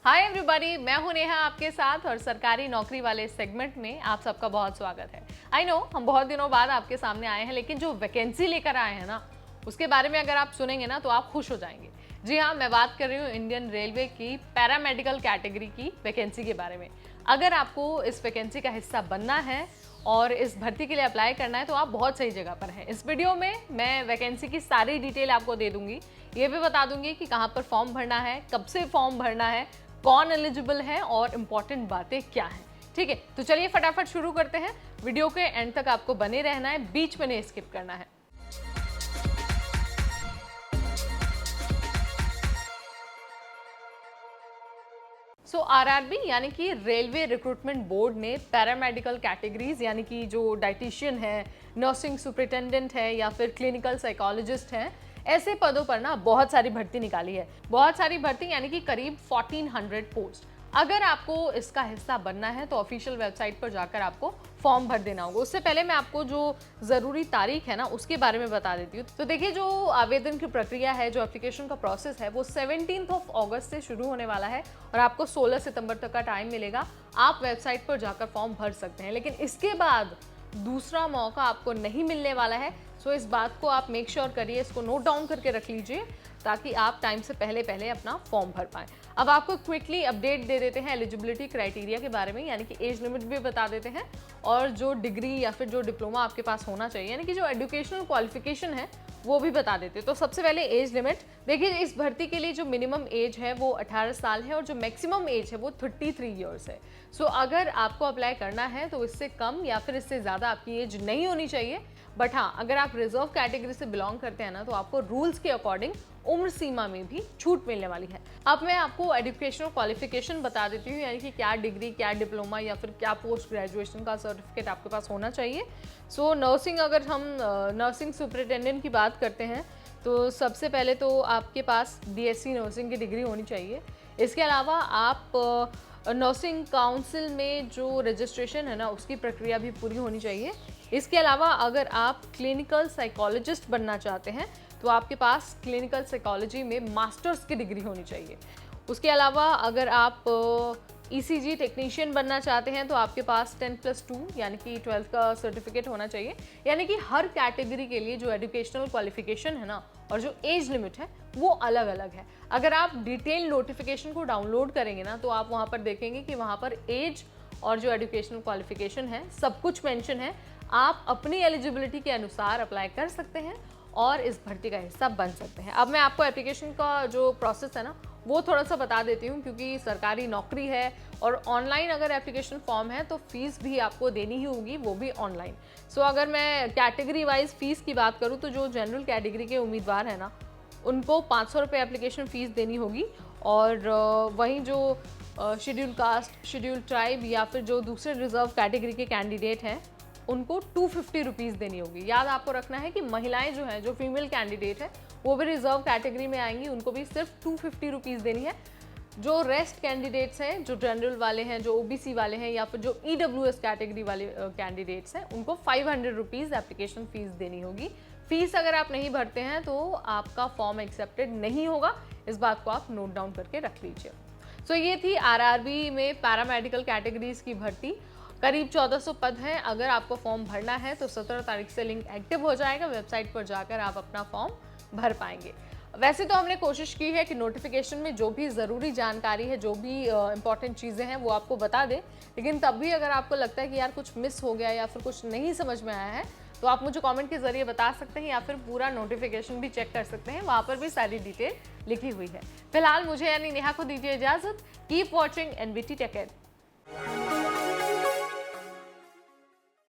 Hi everybody, मैं हूं नेहा आपके साथ और सरकारी नौकरी वाले सेगमेंट में आप सबका बहुत स्वागत है। आई नो हम बहुत दिनों बाद आपके सामने आए हैं, लेकिन जो वैकेंसी लेकर आए हैं ना, उसके बारे में अगर आप सुनेंगे ना तो आप खुश हो जाएंगे। जी हाँ, मैं बात कर रही हूँ इंडियन रेलवे की पैरामेडिकल कैटेगरी की वैकेंसी के बारे में। अगर आपको इस वैकेंसी का हिस्सा बनना है और इस भर्ती के लिए अप्लाई करना है तो आप बहुत सही जगह पर हैं। इस वीडियो में मैं वैकेंसी की सारी डिटेल आपको दे दूंगी। ये भी बता दूंगी कि कहाँ पर फॉर्म भरना है, कब से फॉर्म भरना है, कौन एलिजिबल है और इम्पॉर्टेंट बातें क्या हैं। ठीक है, तो चलिए फटाफट शुरू करते हैं। वीडियो के एंड तक आपको बने रहना है, बीच में नहीं स्किप करना है। आरआरबी यानी कि रेलवे रिक्रूटमेंट बोर्ड ने पैरामेडिकल कैटेगरीज यानी कि जो डाइटिशियन है, नर्सिंग सुपरिटेंडेंट है या फिर क्लिनिकल साइकोलॉजिस्ट हैं, ऐसे पदों पर ना बहुत सारी भर्ती निकाली है। बहुत सारी भर्ती यानी कि करीब 1400 पोस्ट। अगर आपको इसका हिस्सा बनना है तो ऑफिशियल वेबसाइट पर जाकर आपको फॉर्म भर देना होगा। उससे पहले मैं आपको जो ज़रूरी तारीख है ना उसके बारे में बता देती हूँ। तो देखिए, जो आवेदन की प्रक्रिया है, जो एप्लीकेशन का प्रोसेस है, वो 17 अगस्त से शुरू होने वाला है और आपको 16 सितंबर तक का टाइम मिलेगा। आप वेबसाइट पर जाकर फॉर्म भर सकते हैं, लेकिन इसके बाद दूसरा मौका आपको नहीं मिलने वाला है। सो इस बात को आप मेक श्योर करिए, इसको नोट डाउन करके रख लीजिए ताकि आप टाइम से पहले अपना फॉर्म भर पाएं। अब आपको क्विकली अपडेट दे देते हैं एलिजिबिलिटी क्राइटेरिया के बारे में, यानी कि एज लिमिट भी बता देते हैं और जो डिग्री या फिर जो डिप्लोमा आपके पास होना चाहिए, यानी कि जो एजुकेशनल क्वालिफिकेशन है वो भी बता देते हैं। तो सबसे पहले एज लिमिट देखिए, इस भर्ती के लिए जो मिनिमम एज है वो 18 साल है और जो मैक्सिमम एज है वो 33 ईयर्स है। सो अगर आपको अप्लाई करना है तो इससे कम या फिर इससे ज़्यादा आपकी एज नहीं होनी चाहिए। बट हाँ, अगर आप रिजर्व कैटेगरी से बिलोंग करते हैं ना तो आपको रूल्स के अकॉर्डिंग उम्र सीमा में भी छूट मिलने वाली है। अब मैं आपको एजुकेशनल क्वालिफिकेशन बता देती हूँ, यानी कि क्या डिग्री, क्या डिप्लोमा या फिर क्या पोस्ट ग्रेजुएशन का सर्टिफिकेट आपके पास होना चाहिए। सो नर्सिंग, अगर हम नर्सिंग सुपरिटेंडेंट की बात करते हैं तो सबसे पहले तो आपके पास बीएससी नर्सिंग की डिग्री होनी चाहिए। इसके अलावा आप नर्सिंग काउंसिल में जो रजिस्ट्रेशन है ना उसकी प्रक्रिया भी पूरी होनी चाहिए। इसके अलावा अगर आप क्लिनिकल साइकोलॉजिस्ट बनना चाहते हैं तो आपके पास क्लिनिकल साइकोलॉजी में मास्टर्स की डिग्री होनी चाहिए। उसके अलावा अगर आप ईसीजी टेक्नीशियन बनना चाहते हैं तो आपके पास 10+2 यानी कि 12th का सर्टिफिकेट होना चाहिए। यानी कि हर कैटेगरी के लिए जो एजुकेशनल क्वालिफिकेशन है ना और जो एज लिमिट है वो अलग अलग है। अगर आप डिटेल नोटिफिकेशन को डाउनलोड करेंगे ना तो आप वहाँ पर देखेंगे कि वहाँ पर एज और जो एजुकेशनल क्वालिफिकेशन है सब कुछ मेंशन है। आप अपनी एलिजिबिलिटी के अनुसार अप्लाई कर सकते हैं और इस भर्ती का हिस्सा बन सकते हैं। अब मैं आपको एप्लीकेशन का जो प्रोसेस है ना वो थोड़ा सा बता देती हूँ, क्योंकि सरकारी नौकरी है और ऑनलाइन अगर एप्लीकेशन फॉर्म है तो फीस भी आपको देनी ही होगी, वो भी ऑनलाइन। सो अगर मैं कैटेगरी वाइज फीस की बात करूँ तो जो जनरल कैटेगरी के उम्मीदवार हैं ना उनको 500 रुपये एप्लीकेशन फ़ीस देनी होगी और वहीं जो शेड्यूल कास्ट, शेड्यूल ट्राइब या फिर जो दूसरे रिजर्व कैटेगरी के कैंडिडेट हैं उनको 250 रुपीज़ देनी होगी। याद आपको रखना है कि महिलाएं जो हैं, जो फीमेल कैंडिडेट है वो भी रिजर्व कैटेगरी में आएंगी, उनको भी सिर्फ 250 रुपीज़ देनी है। जो रेस्ट कैंडिडेट्स हैं, जो जनरल वाले हैं, जो ओबीसी वाले हैं या फिर जो ईडब्ल्यूएस कैटेगरी वाले कैंडिडेट्स हैं, उनको 500 रुपीज़ एप्लीकेशन फ़ीस देनी होगी। फीस अगर आप नहीं भरते हैं तो आपका फॉर्म एक्सेप्टेड नहीं होगा। इस बात को आप नोट डाउन करके रख लीजिए। सो ये थी आरआरबी में पैरामेडिकल कैटेगरीज की भर्ती। करीब 1400 पद हैं। अगर आपको फॉर्म भरना है तो 17 तारीख से लिंक एक्टिव हो जाएगा। वेबसाइट पर जाकर आप अपना फॉर्म भर पाएंगे। वैसे तो हमने कोशिश की है कि नोटिफिकेशन में जो भी ज़रूरी जानकारी है, जो भी इंपॉर्टेंट चीज़ें हैं वो आपको बता दें, लेकिन तब भी अगर आपको लगता है कि यार कुछ मिस हो गया या फिर कुछ नहीं समझ में आया है तो आप मुझे कमेंट के जरिए बता सकते हैं या फिर पूरा नोटिफिकेशन भी चेक कर सकते हैं, वहाँ पर भी सारी डिटेल लिखी हुई है। फिलहाल मुझे यानी नेहा को दीजिए इजाज़त। Keep watching NBT take care.